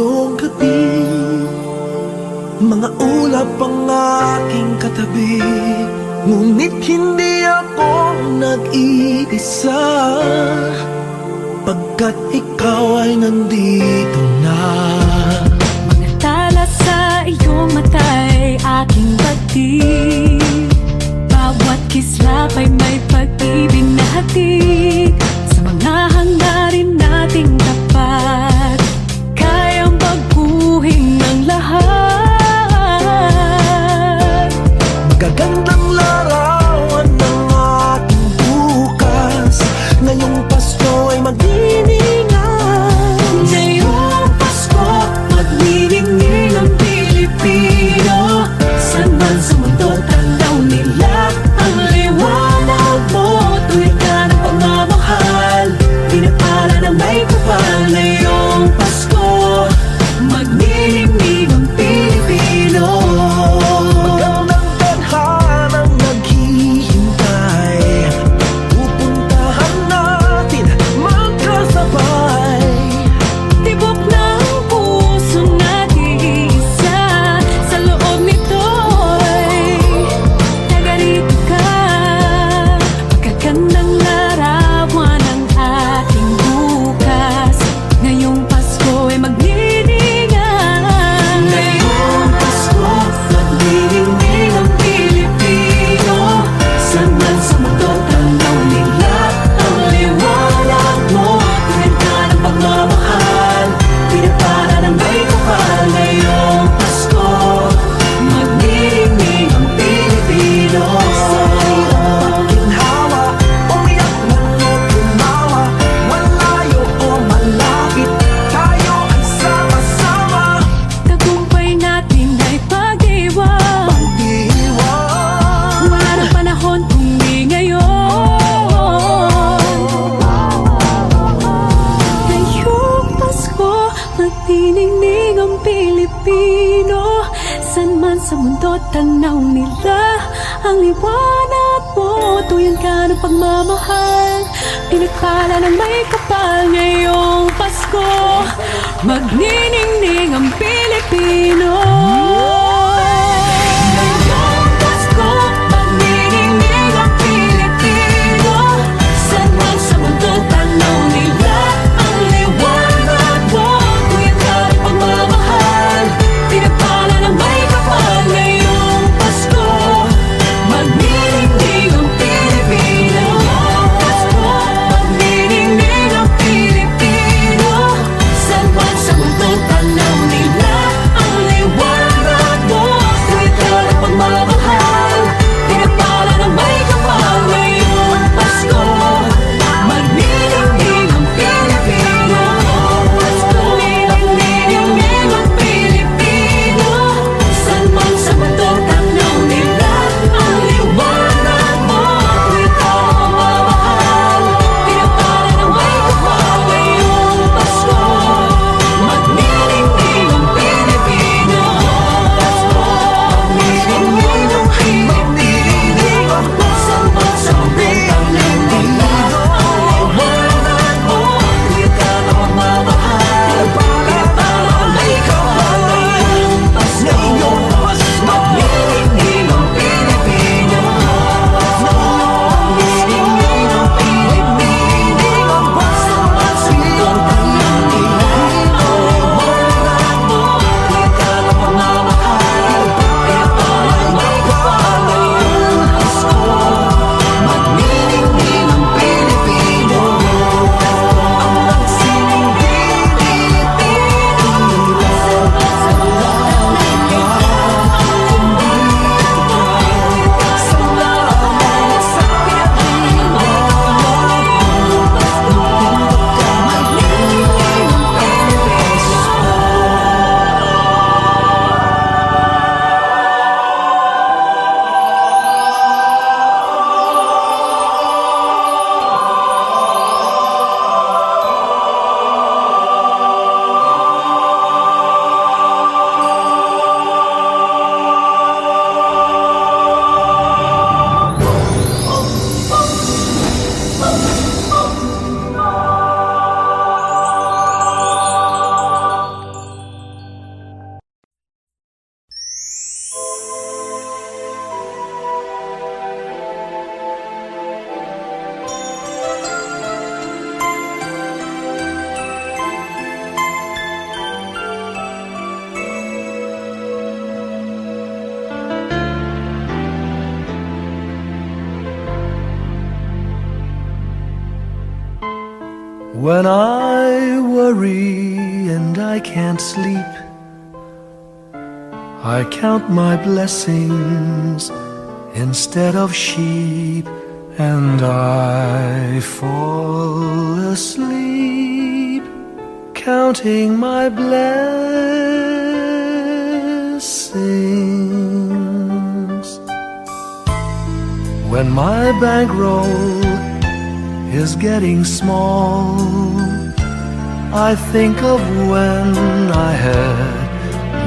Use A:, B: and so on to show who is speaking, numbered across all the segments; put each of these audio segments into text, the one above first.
A: ngayong gabi. Mga ulap ang aking katabi, ngunit hindi ako nag-iisa, pagkat ikaw ay nandito na.
B: Mga tala sa iyong mata'y aking batid, bawat kislap ay may pag-ibig na hatid. Sa mga hangarin nating tapat, kayang baguhin ng lahat.
A: Magagandang larawan ng ating bukas, ngayong Pasko ay magdiningan.
B: Ngayong Pasko, magniningning ang Pilipino. San man sa mundo, tanaw nila ang liwanag mo. Tuwid ka ng pagmamahal, pinapala ng may kapal. Ngayong Pasko, magniningning ang Pilipino.
A: Magandang tadhanang naghihintay, pupuntahan natin magkasabay.
B: Tibok ng puso nag-iisa, sa loob nito'y tagarito ka. Magagandang larawan ang ating bukas, ngayong Pasko ay magniningan. Ngayong Pasko, magniningning ang Pilipino. San man sa mundo, tanaw nila ang liwanag mo. Tuwid ka ng pagmamahal, pinapala ng may kapal. Ngayong Pasko, magniningning ang Pilipino.
A: Sa hirap at ginhawa, umiyak man o tumawa, malayo o malapit, tayo ay sama-sama.
B: Tagumpay natin ay pag-iwan,
A: Pag-iwan,
B: wala nang panahon kung di ngayon. Ngayong Pasko, magniningning ang Pilipino. San man sa mundo, tanaw nila ang liwanag mo. Tuyan ka ng pagmamahal, pinagpala ng may kapal. Ngayong Pasko, magniningning ang Pilipino. Ngayong Pasko, magniningning ang Pilipino. San man sa mundo, tanaw nila ang liwanag mo. Tuyan ka ng pagmamahal, pinagpala ng may kapal. Ngayong Pasko, magniningning ang Pilipino. Pasko, magniningning ang Pilipino. San man sa mundo, tanaw nila ang liwanag
A: When I worry and I can't sleep, I count my blessings instead of sheep, and I fall asleep counting my blessings. When my bankroll is getting small, I think of when I had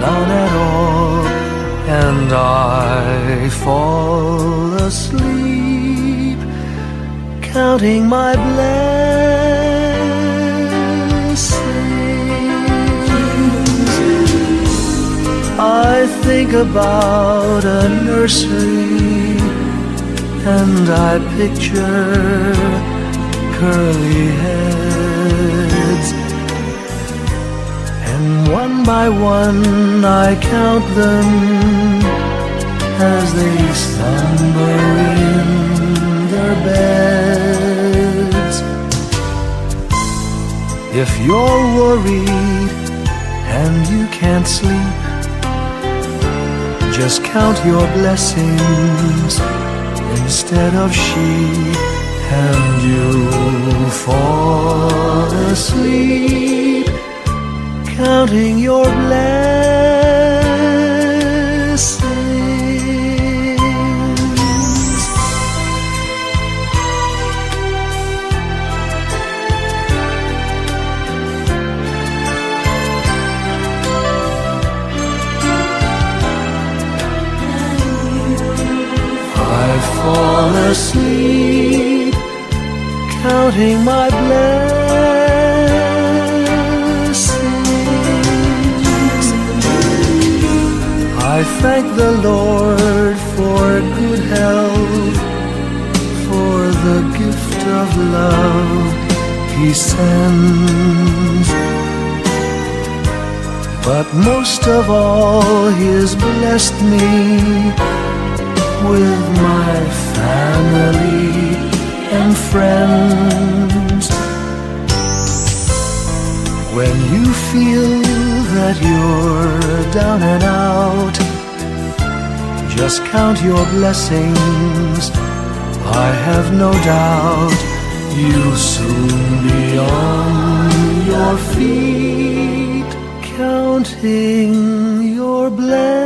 A: none at all, and I fall asleep counting my blessings. I think about a nursery, and I picture curly heads, and one by one I count them as they slumber in their beds. If you're worried and you can't sleep, just count your blessings instead of sheep, and you'll fall asleep counting your blessings. I fall asleep counting my blessings. I thank the Lord for good health, for the gift of love He sends, but most of all He's blessed me with my family and friends. When you feel that you're down and out, just count your blessings. I have no doubt you'll soon be on your feet, counting your blessings.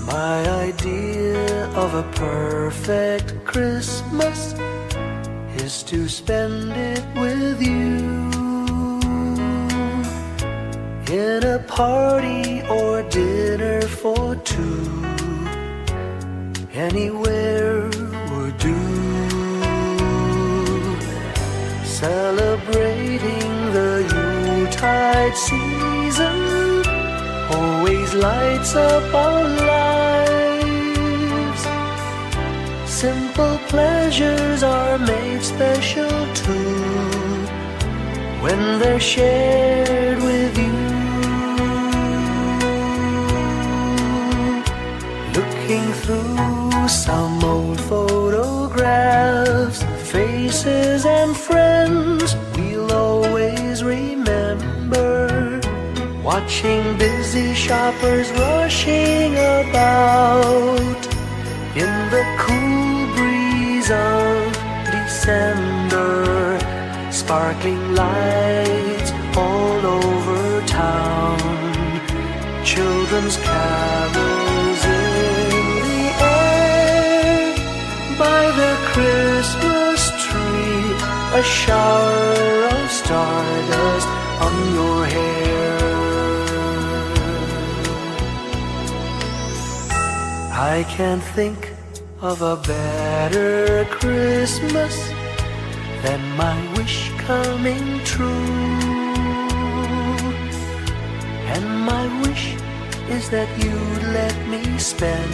A: My idea of a perfect Christmas is to spend it with you, in a party or dinner for two. Anywhere would do, celebrating the Yuletide season always lights up our lives. Simple pleasures are made special too when they're shared with you. Looking through some old photographs, faces and friends we'll always remember, watching busy shoppers rushing about in the cool breeze of December, sparkling lights all over town, children's carols in the air, by the Christmas tree, a shower of stardust on your hair. I can't think of a better Christmas than my wish coming true. And my wish is that you'd let me spend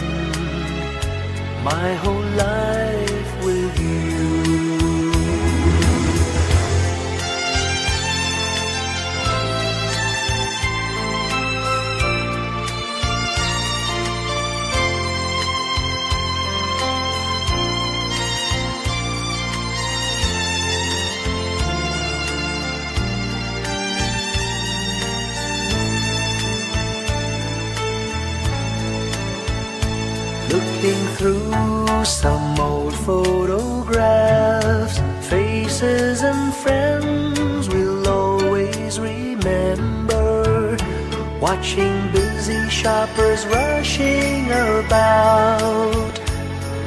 A: my whole life with you. Looking through some old photographs, faces and friends we'll always remember. Watching busy shoppers rushing about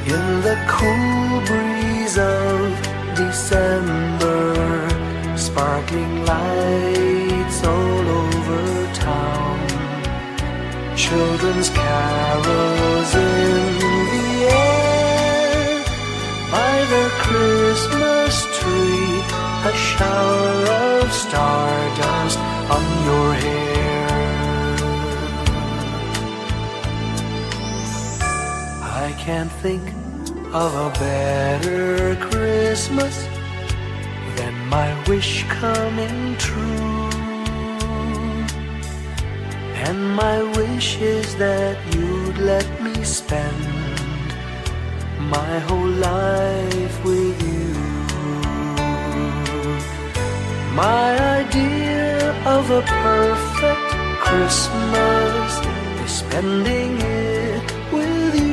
A: in the cool breeze of December. Sparkling lights all over town, children's carols in the air. By the Christmas tree, a shower of stardust on your hair. I can't think of a better Christmas than my wish coming true. And my wish is that you'd let me spend my whole life with you. My idea of a perfect Christmas is spending it with you.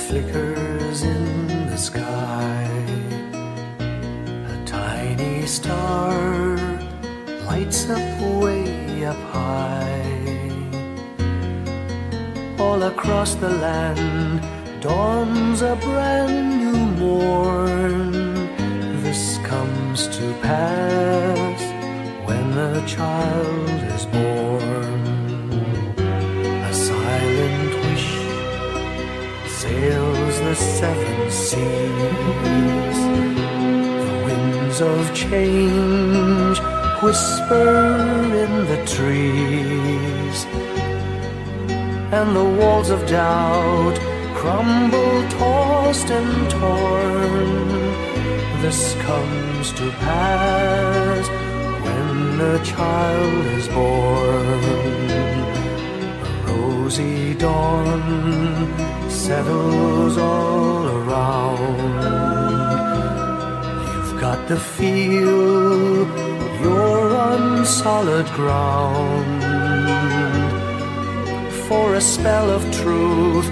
A: Flickers in the sky. A tiny star lights up way up high. All across the land dawns a brand new morn. This comes to pass when a child is born. A silent wish sails the seven seas. The winds of change whisper in the trees, and the walls of doubt crumble, tossed and torn. This comes to pass when a child is born. A rosy dawn settles all around. You've got to feel you're on solid ground. For a spell of truth,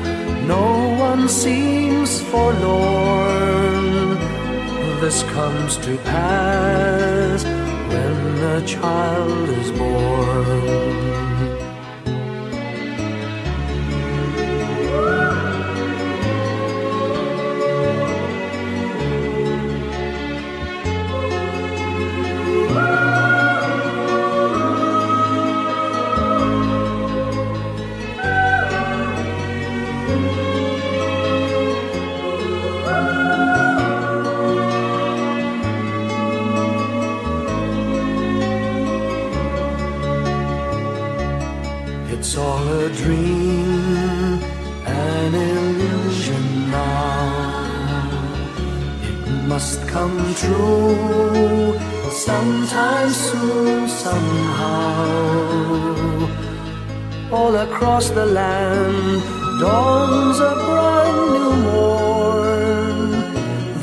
A: no one seems forlorn. This comes to pass when a child is born. It's all a dream, an illusion now. It must come true sometime soon, somehow. All across the land dawns a brand new morn.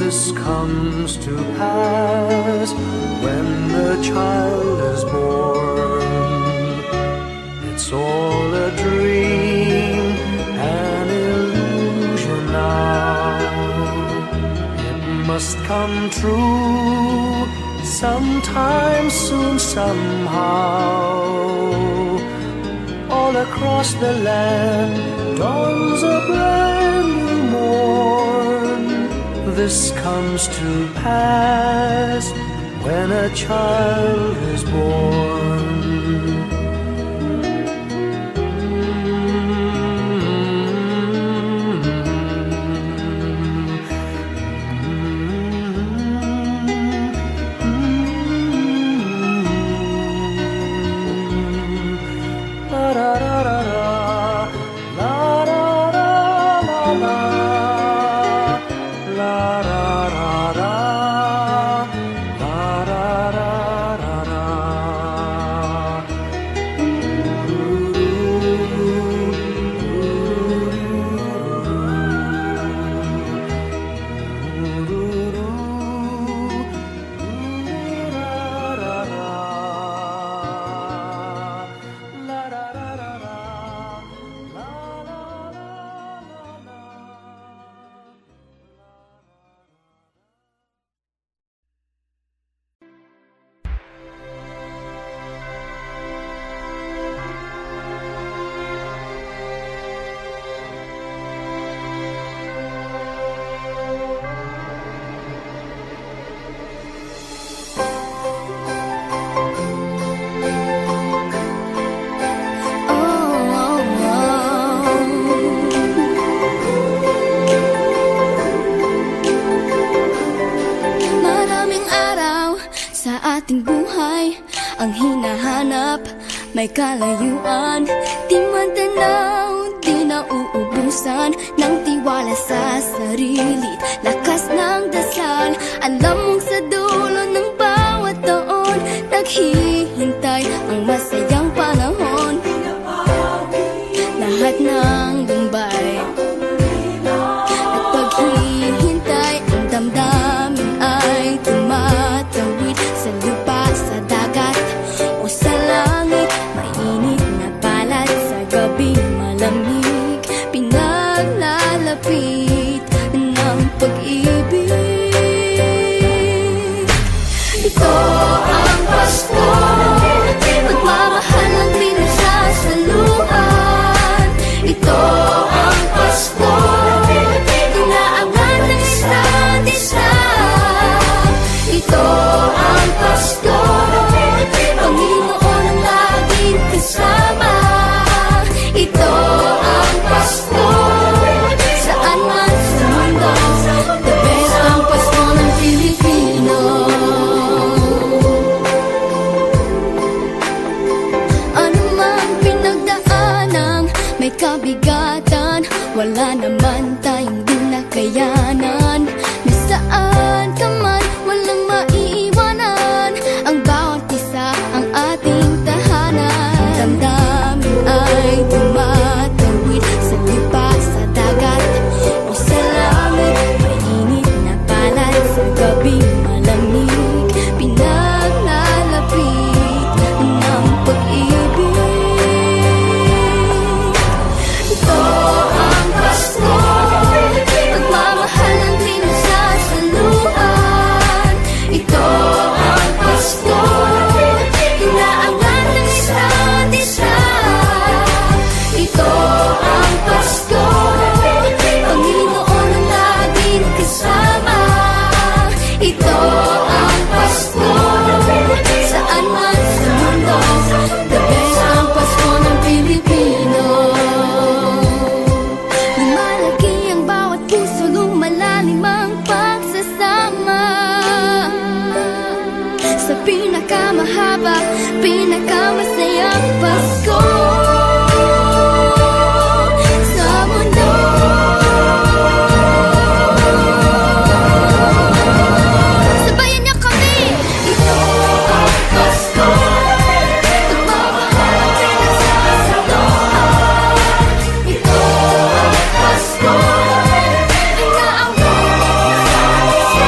A: This comes to pass when the child is born. It's all a dream, an illusion now. It must come true sometime soon, somehow. All across the land dawns a brand new morn. This comes to pass when a child is born.
C: Ang hinahanap, may kalayuan. Di man tanaw, di nauubusan ng tiwala sa sarili't lakas ng dasal. Alam mong sa dulo ng bawat taon naghihintay ang masayang panahon. Lahat ng lumbay at paghihintay, ang damdamin ay tumatawid sa lupa, sa dagat o sa langit. Mainit na palad sa gabing malamig, pinaglalapit ng pag-ibig. Ito ang Pasko, pagmamahal ang pinagsasaluhan. Ito ang Pasko, inaangan ng isa't isa. Ito ang Pasko, Panginoon ang laging kasama. Ito ang Pasko, saan man sa mundo, the best ang Pasko ng Pilipino. Ano mang pinagdaanang may kabigatan, wala naman tayong di nakayanan. Nasaan ka man, walang maiiwanan, ang bawat isa ang ating tahanan. Damdamin ay tumatawid sa lupa, sa dagat o sa langit. Mainit na palad sa gabing malamig, pinaglalapit ng pag-ibig. Ito ang Pasko, pagmamahal ang pinagsasaluhan. Ito ang Pasko, inaangan ng isa't isa. Ito ang Pasko, Panginoon ang laging kasama. Ito ang Pasko, saan man sa mundo, the best ang Pasko ng Pilipino. Lumalaki ang bawat puso, lumalalim ang pagsasama. Sa pinakamahaba, pinakamasayang Pasko sa mundo. Sabayan niyo kami! Ito ang Pasko, pagmamahal ang pinagsasaluhan. Ito ang Pasko, inaangan ng isa't isa.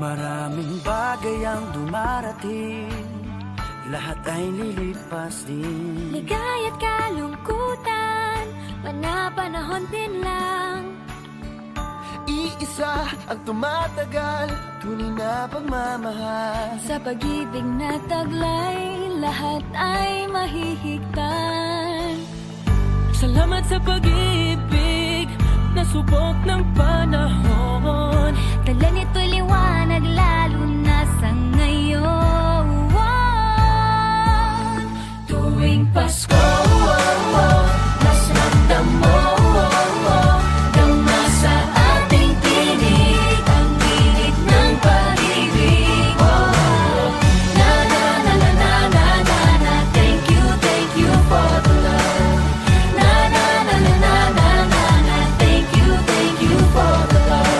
A: Maraming bagay ang dumarating, lahat ay lilipas din.
C: Ligaya't kalungkutan, panapanahon din lang.
A: Iisa ang tumatagal, tunay na pagmamahal.
C: Sa pag-ibig na taglay, lahat ay mahihigtan.
B: Salamat sa pag-ibig, nasubok ng panahon.
C: Dala nito'y liwanag, lalo na sa ngayon. Tuwing Pasko, mas ramdam mo, dama sa ating tinig, ang init ng pag-ibig. Na na na na na na na na, thank you for the love. Na na na na na na na na, thank you for the love.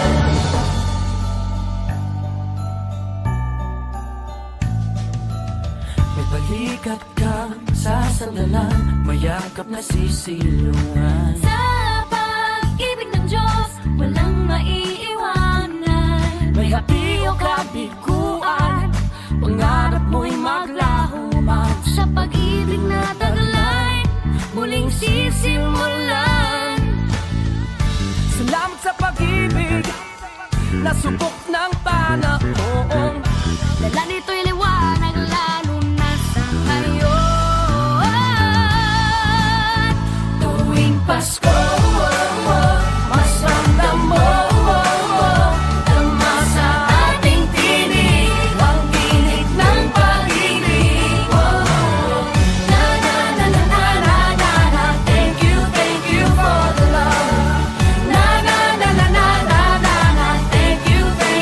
A: May balikat kang sasandalan, mayakap na sisilungan.
C: Sa pag-ibig ng Diyos, walang maiiwanan.
B: May hati o kabiguan, pangarap mo'y maglaho man.
C: Sa pag-ibig na taglay, muling sisimulan.
B: Salamat sa pag-ibig, nasubok ng panahon.
C: Dala nito'y liwanag, lalo na sa ngayon. Tuwing Pasko, mas ramdam mo, dama sa ating tinig, ang init ng pag-ibig. Na na na na na na na na, thank you for the love. Na na na na na na na na, thank you for the love.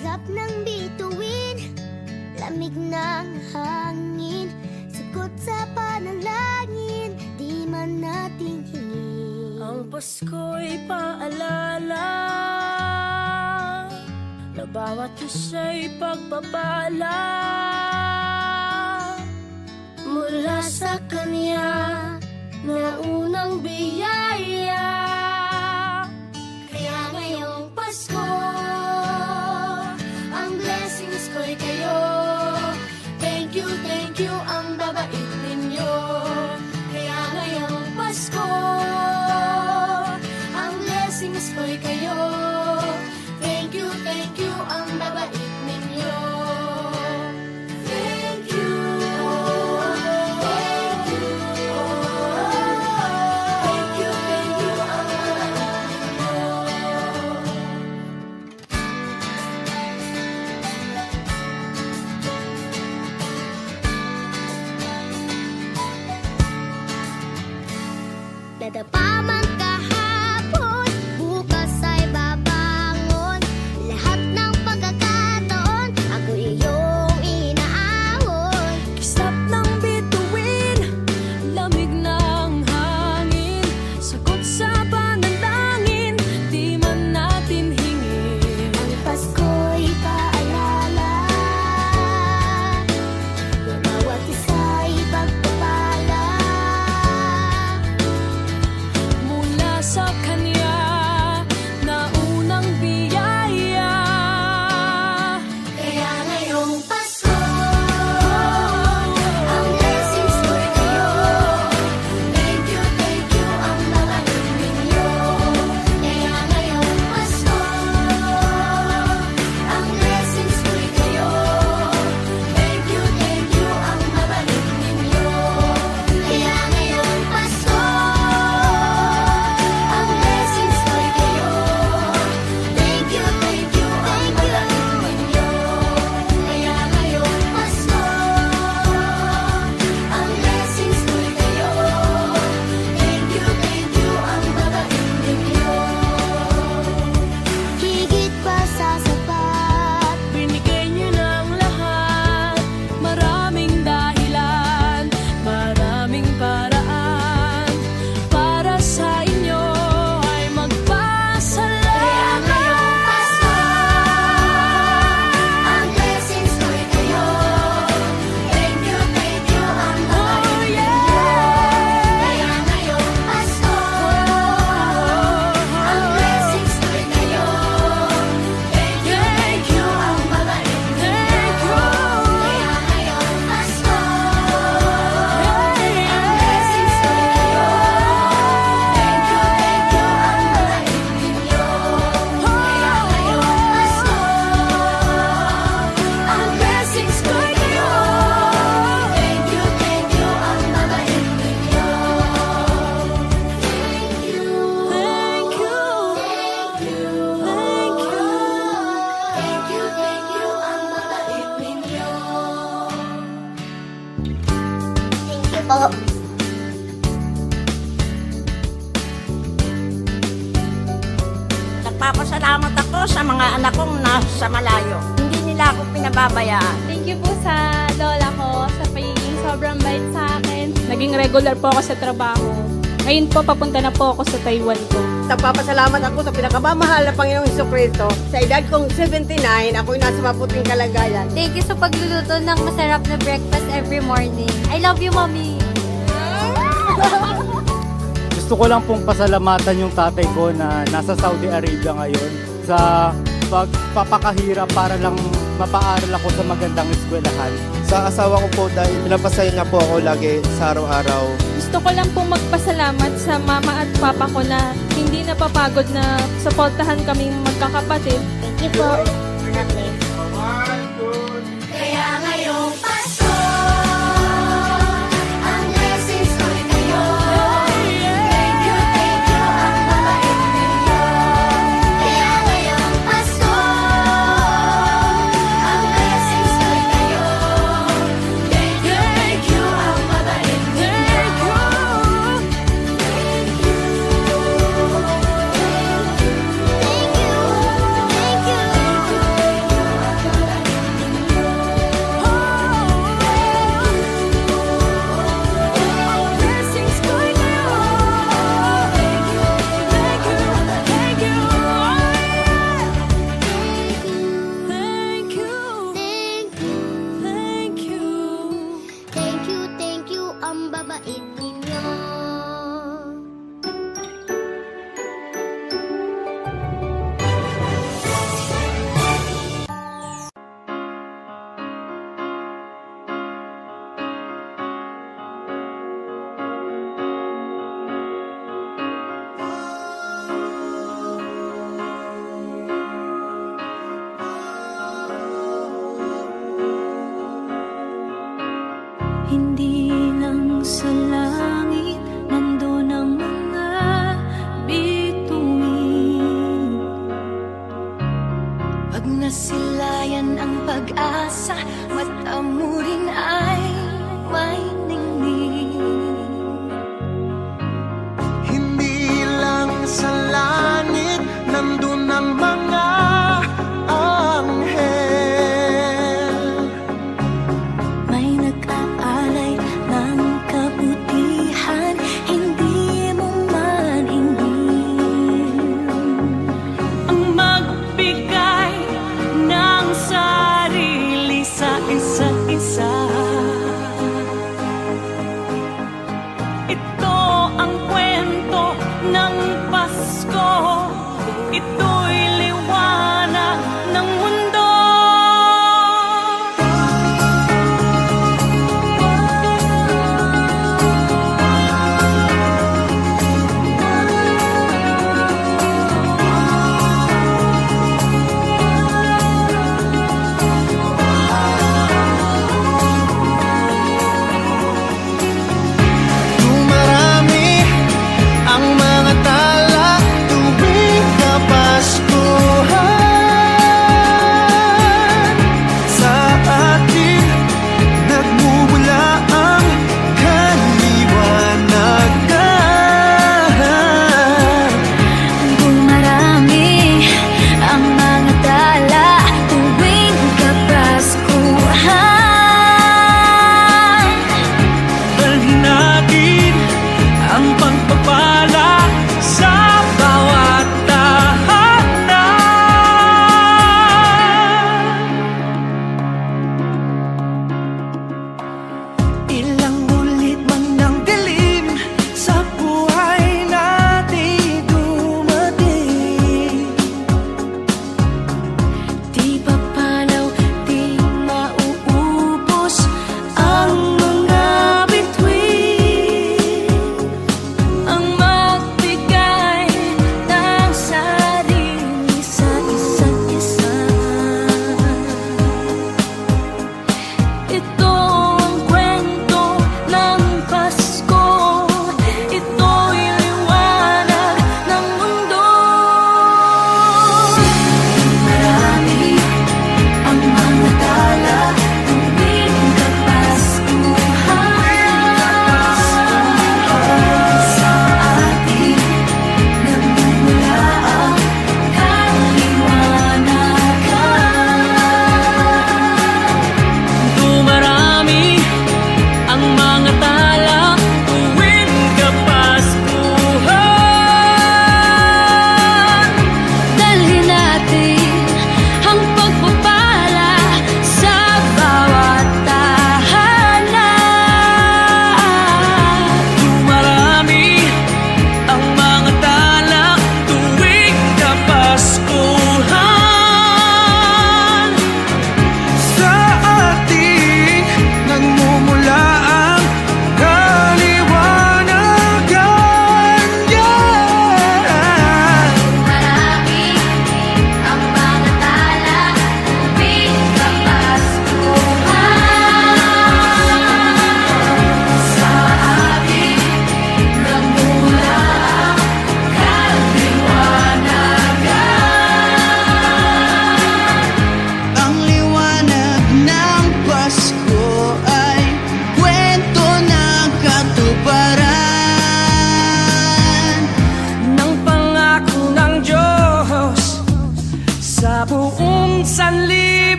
C: Iglap ng bituin, lamig ng hangin, sagot sa panalangin, di man natin hingin.
B: Ang Pasko'y paalala na bawat isa'y pagpapala mula sa Kanya na unang biyaya. Kaya ngayong Pasko, ang blessings ko'y kayo. Thank you, ang babait ninyo. Kaya ngayong Pasko, ang blessings ko'y kayo. Thank you, ang babait ninyo. Thank you, thank you, thank you, ang babait ninyo.
C: Nadapa man kahapon, bukas ay babangon. Lahat ng pagkakataon, ako iyong inaahon.
B: Kislap ng bituin, lamig ng hangin, sagot sa panalangin, di man natin hingin.
C: Ang Pasko'y paalala na bawat isa'y pagpapala
B: Mula sa Kanya na unang biyaya.
C: Kaya ngayong Pasko, ang blessings ko'y kayo. Thank you, ang babait ninyo. Kaya ngayong Pasko, ang blessings ko'y kayo. Thank you, ang babait ninyo. Kaya ngayong Pasko, ang blessings ko'y kayo. Thank you, ang babait ninyo. Kaya ngayong Pasko, ang blessings ko'y kayo. Thank you, ang babait ninyo. Higit pa sa sapat,
B: Binigay niyo ng lahat, maraming dahilan, maraming paraan, para sa inyo ay magpasalamat.
C: kaya ngayong Pasko, ang blessings ko'y kayo. Thank you, ang babait ninyo. Kaya ngayong Pasko, ang blessings ko'y kayo. Thank you, ang babait ninyo. Kaya ngayong Pasko, ang blessings ko'y kayo. Thank you, ang babait ninyo. Kaya ngayong Pasko, ang blessings ko'y kayo. Thank you, ang babait ninyo. Thank you, ang babait ninyo. Thank you po.
D: Nagpapasalamat ako sa mga anak kong nasa malayo. Hindi nila ako pinababayaan.
E: Thank you po sa lola ko sa pagiging sobrang bait sa akin. Naging regular po ako sa trabaho. Ngayon po, papunta na po ako sa Taiwan ko.
F: Nagpapasalamat ako sa pinakamamahal na Panginoong Jesucristo. Sa edad kong 79, ako'y nasa maputing kalagayan.
C: Thank you sa pagluluto ng masarap na breakfast every morning. I love you, Mommy.
G: Gusto ko lang pong pasalamatan yung tatay ko na nasa Saudi Arabia ngayon sa pagpapakahirap para lang mapaaral ako sa magandang eskwelahan.
H: Sa asawa ko po dahil pinapasaya niya po ako lagi sa araw-araw.
E: Gusto ko lang pong magpasalamat sa mama at papa ko na hindi napapagod na suportahan kaming magkakapatid.
C: Thank you po. Kaya ngayong Pasko, ang blessings ko'y kayo. Thank you, ang babait ninyo. Kaya ngayong Pasko, ang blessings ko'y kayo. Thank you, ang babait ninyo. Thank you, Silayan ang pag-asa, mata mo rin ay may ningning.
A: Hindi lang sa langit nandun ang mga anghel.
C: May nag-aalay ng kabutihan, hindi mo man hingin.
B: Ang magbigay ng sarili sa isa't isa. Ito ang kwento ng Pasko.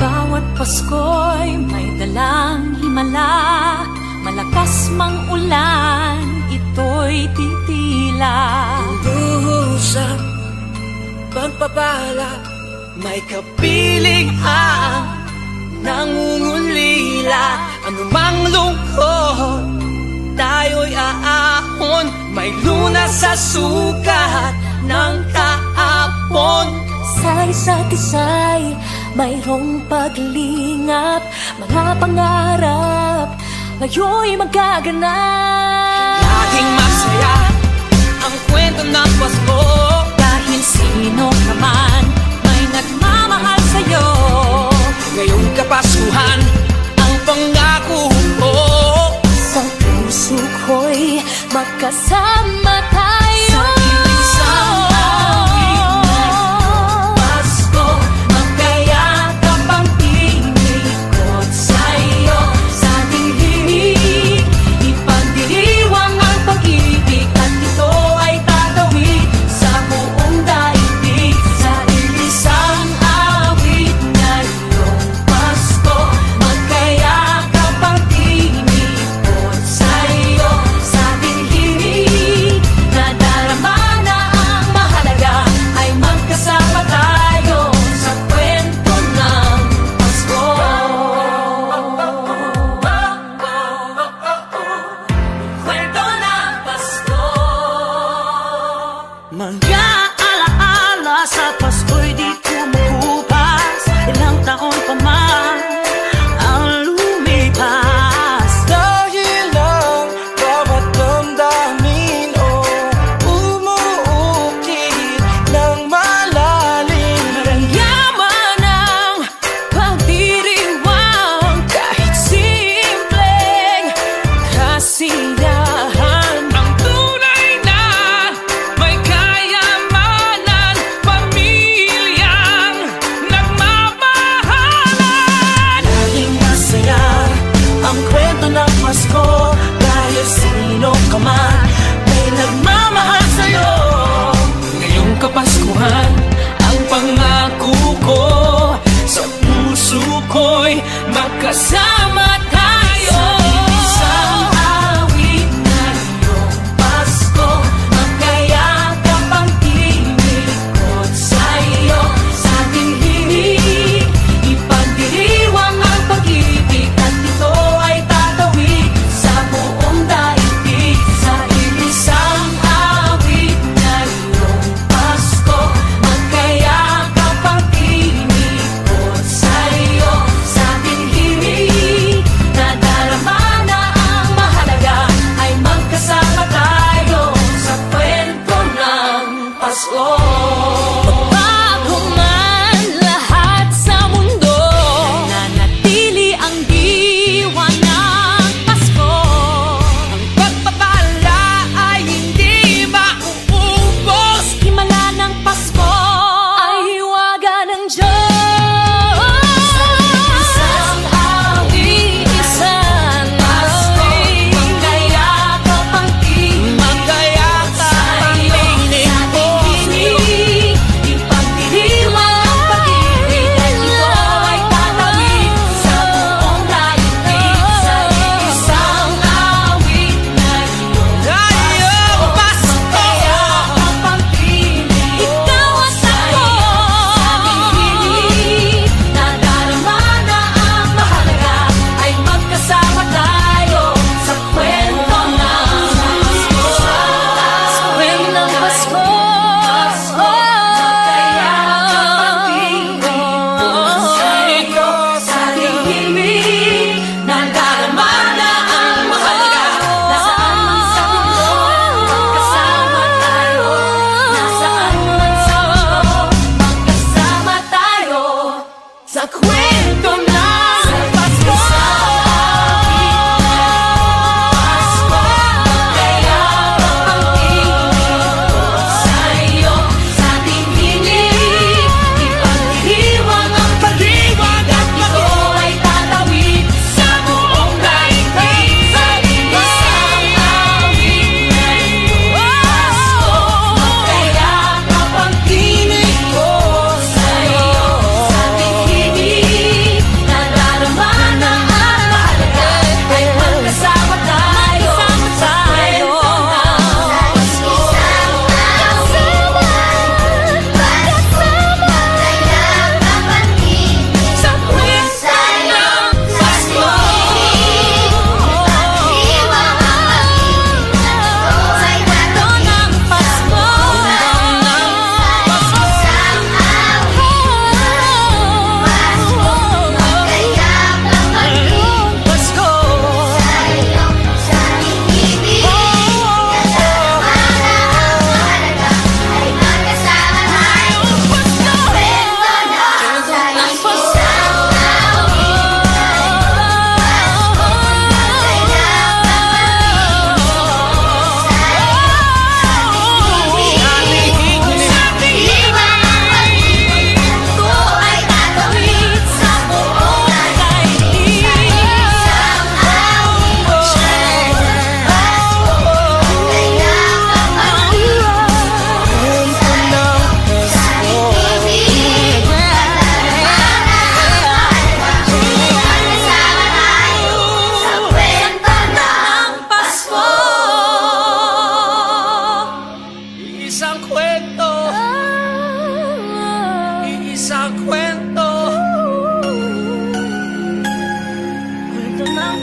B: Bawat Pasko'y may dalang himala, malakas mang ulan, ito'y titila.
A: Usap, pagpapala, may kapiling ang nangungulila. Anumang lungkot, tayo'y aahon, may lunas sa sukat ng kahapon.
B: Sa isa't isa'y mayroong paglingap, mga pangarap ngayon'y magaganap.
A: Laging masaya ang kwento ng Pasko,
B: dahil sino ka man may nagmamahal sa'yo.
A: ngayong Kapaskuhan ang pangako ko.
B: Sa puso ko'y magkasama tayo.
A: Sa iisang awit na Pasko,
B: magkayakap ang tinikot sa'yo. Sa ating himig, ipagdiriwang ang pag-ibig, at ito ay tatawid sa buong daigdig. Sa iisang awit na iyong Pasko, magkayakap ang tinikot sa'yo. Sa ating himig, nadarama na ang mahalaga, ay magkasama tayo sa kwento ng Pasko. Kwento ng Pasko.
A: Mga alaala sa Pasko'y di kumukupas, ilang taon pa man ang lumipas. Dahil ang bawat damdamin umuukit ng malalim.
B: Yaman ang pagdiriwang, kahit simpleng kasiyahan.
A: Ang tunay na may kayamanan, pamilyang nagmamahalan. Laging masaya ang kwento ng Pasko, dahil sino ka man may nagmamahal sa'yo. Ngayong Kapaskuhan ang pangako ko, sa puso ko'y magkasama tayo.
B: Isang awit na iyong Pasko, magkayakap ang tinikot sa'yo. Sa ating himig, ipagdiriwang ang pag-ibig, at ito ay tatawid sa buong daigdig. Sa isang awit na iyong Pasko, magkayakap ang tinikot sa'yo. Sa ating himig,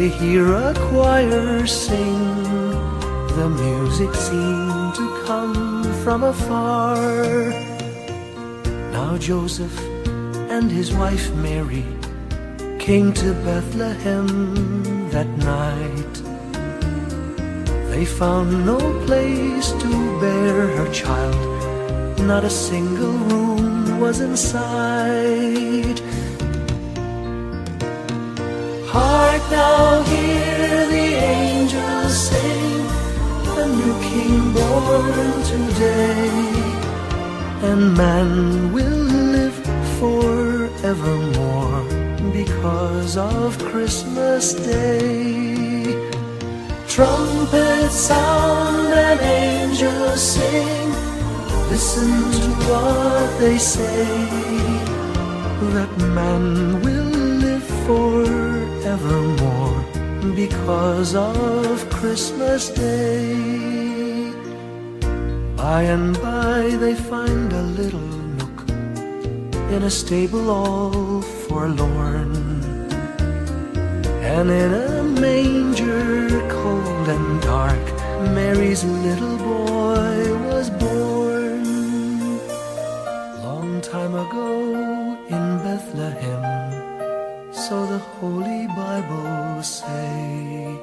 A: They hear a choir sing. The music seemed to come from afar. Now Joseph and his wife Mary came to Bethlehem that night. They found no place to bear her child. Not a single room was in sight. Hark now, hear the angels sing, a new king born today, and man will live forevermore because of Christmas Day. Trumpets sound and angels sing, listen to what they say, that man will live forevermore because of Christmas Day. By and by they find a little nook in a stable all forlorn, and in a manger cold and dark Mary's little boy was born. Long time ago in Bethlehem, so the Holy Bible say,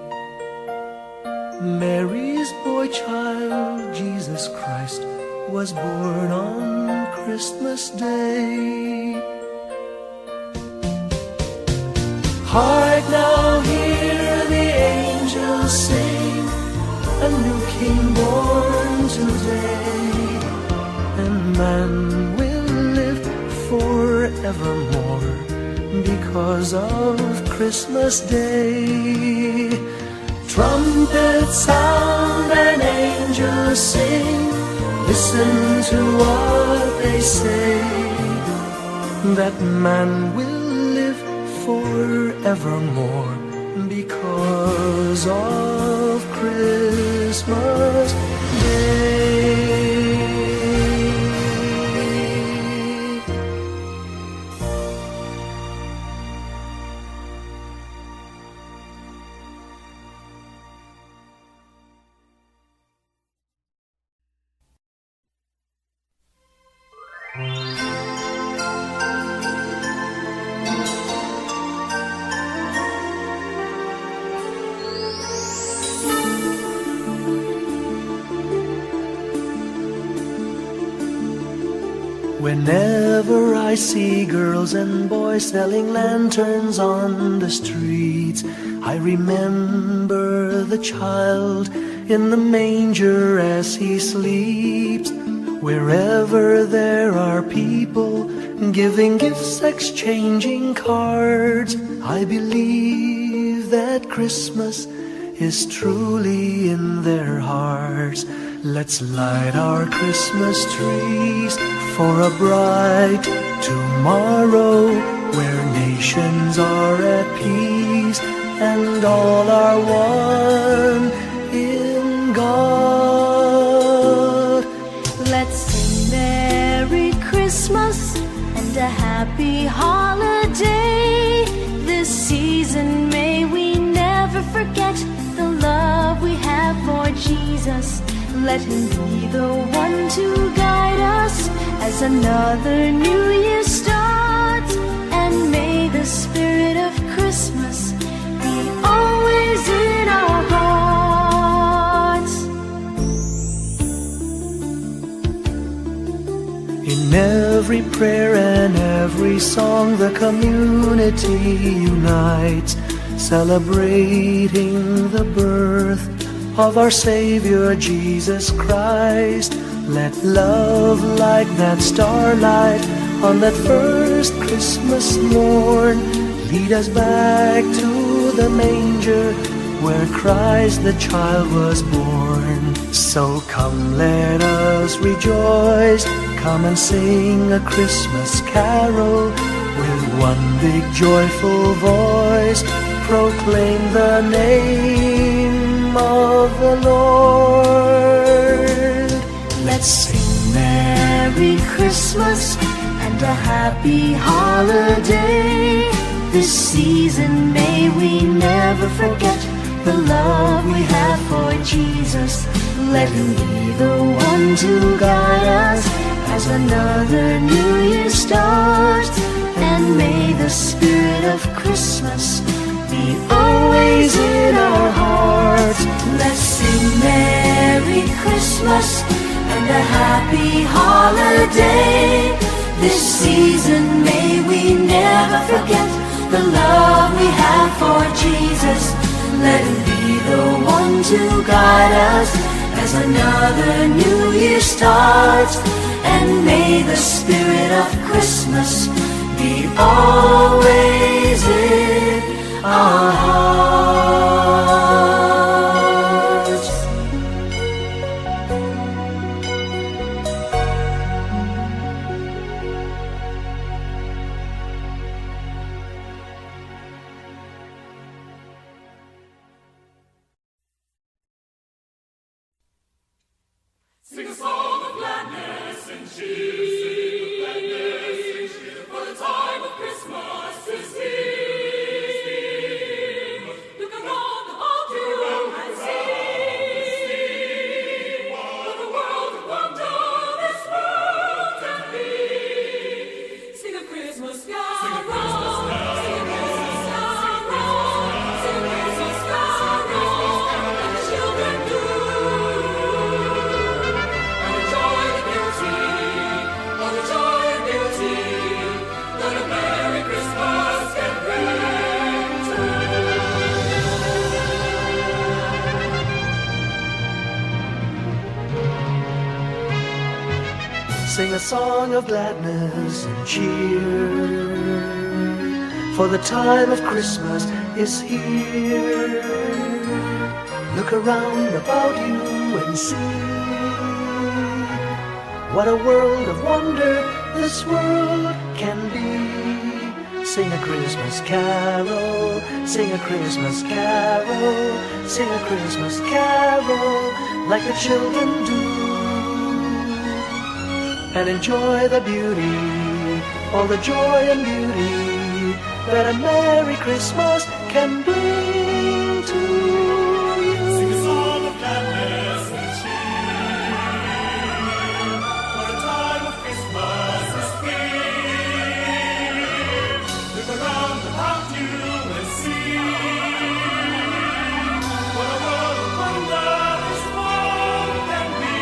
A: Mary's boy child, Jesus Christ, was born on Christmas Day. Hark now, hear the angels sing, a new king born today, and man will live forevermore because of Christmas Day. Trumpets sound and angels sing, listen to what they say, that man will live forevermore because of Christmas Day. Whenever I see girls and boys selling lanterns on the streets, I remember the child in the manger as he sleeps. Wherever there are people giving gifts, exchanging cards, I believe that Christmas is truly in their hearts. Let's light our Christmas trees for a bright tomorrow, where nations are at peace and all are one in God.
C: Let's sing Merry Christmas and a happy holiday. This season may we never forget the love we have for Jesus. Let him be the one to guide us as another new year starts, and may the spirit of Christmas be always in our hearts.
A: In every prayer and every song, the community unites, celebrating the birth of our Savior Jesus Christ. Let love like that starlight on that first Christmas morn lead us back to the manger where Christ the child was born. So come, let us rejoice, come and sing a Christmas carol with one big joyful voice, proclaim the name of the Lord.
C: Let's sing Merry Christmas and a happy holiday.
B: This season may we never forget the love we have for Jesus. Let him be the one to guide us as another new year starts. And may the spirit of Christmas be always in our hearts. Let's sing Merry Christmas and a happy holiday. This season may we never forget the love we have for Jesus. Let him be the one to guide us as another new year starts. And may the spirit of Christmas be always in our hearts.
I: Sing a song of gladness and cheer. Sing of gladness and cheer. For the time of Christmas is here. Look around about you and see what a world of wonder this world can be. Sing a Christmas carol. Sing a Christmas carol. Sing a Christmas carol. Sing a Christmas carol. Let the children do.
A: Sing a song of gladness and cheer, for the time of Christmas is here. Look around about you and see what a world of wonder this world can be. Sing a Christmas carol, sing a Christmas carol, sing a Christmas carol like the children do. And enjoy the beauty, all the joy and beauty that a Merry Christmas can bring to you.
I: Sing a song of gladness and cheer, for the time of Christmas is here. Look around about you and see what a world of wonder this world can be.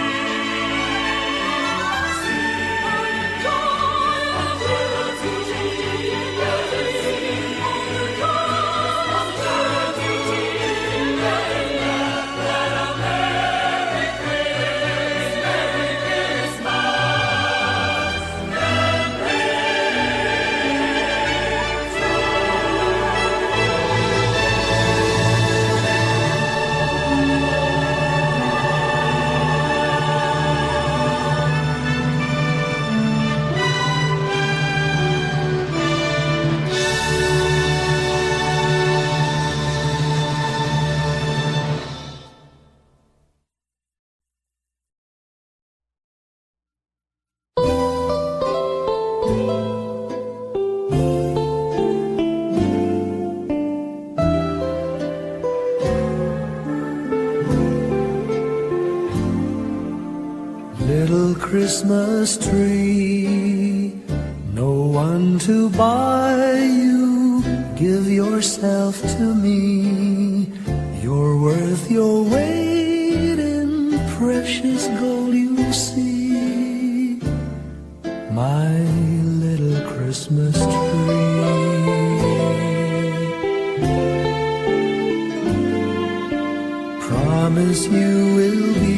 B: Christmas tree, no one to buy you, give yourself to me. You're worth your weight in precious gold, you see, my little Christmas tree. Promise you will be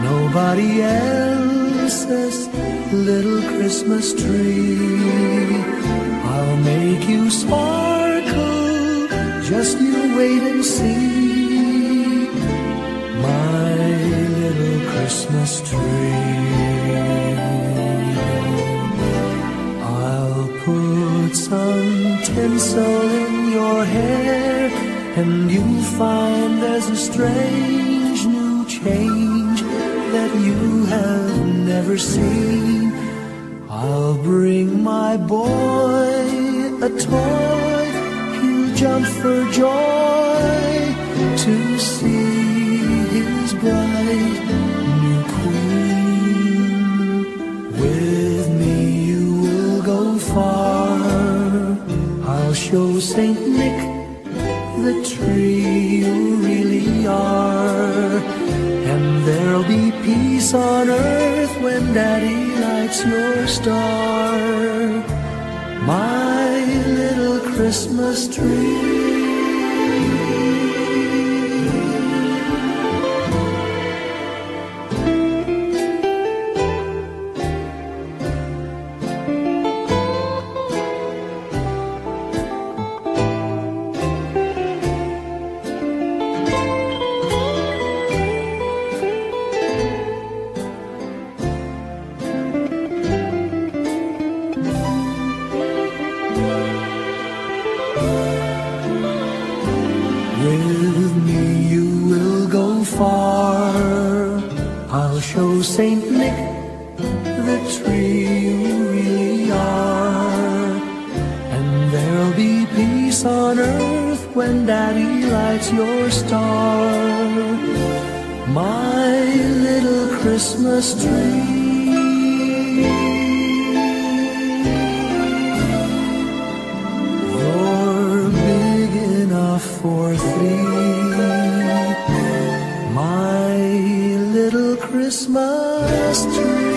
B: nobody else's little Christmas tree. I'll make you sparkle, just you wait and see, my little Christmas tree. I'll put some tinsel in your hair, and you'll find there's a strange new change that you have never seen.
A: I'll bring my boy a toy, he'll jump for joy to see his bright new queen. With me you will go far, I'll show Saint Nick the tree you really are, and there'll be peace on earth when Daddy lights your star, my little Christmas tree. With me you will go far, I'll show Saint Nick the tree you really are, and there'll be peace on earth when Daddy lights your star, my little Christmas tree. For three, my little Christmas tree.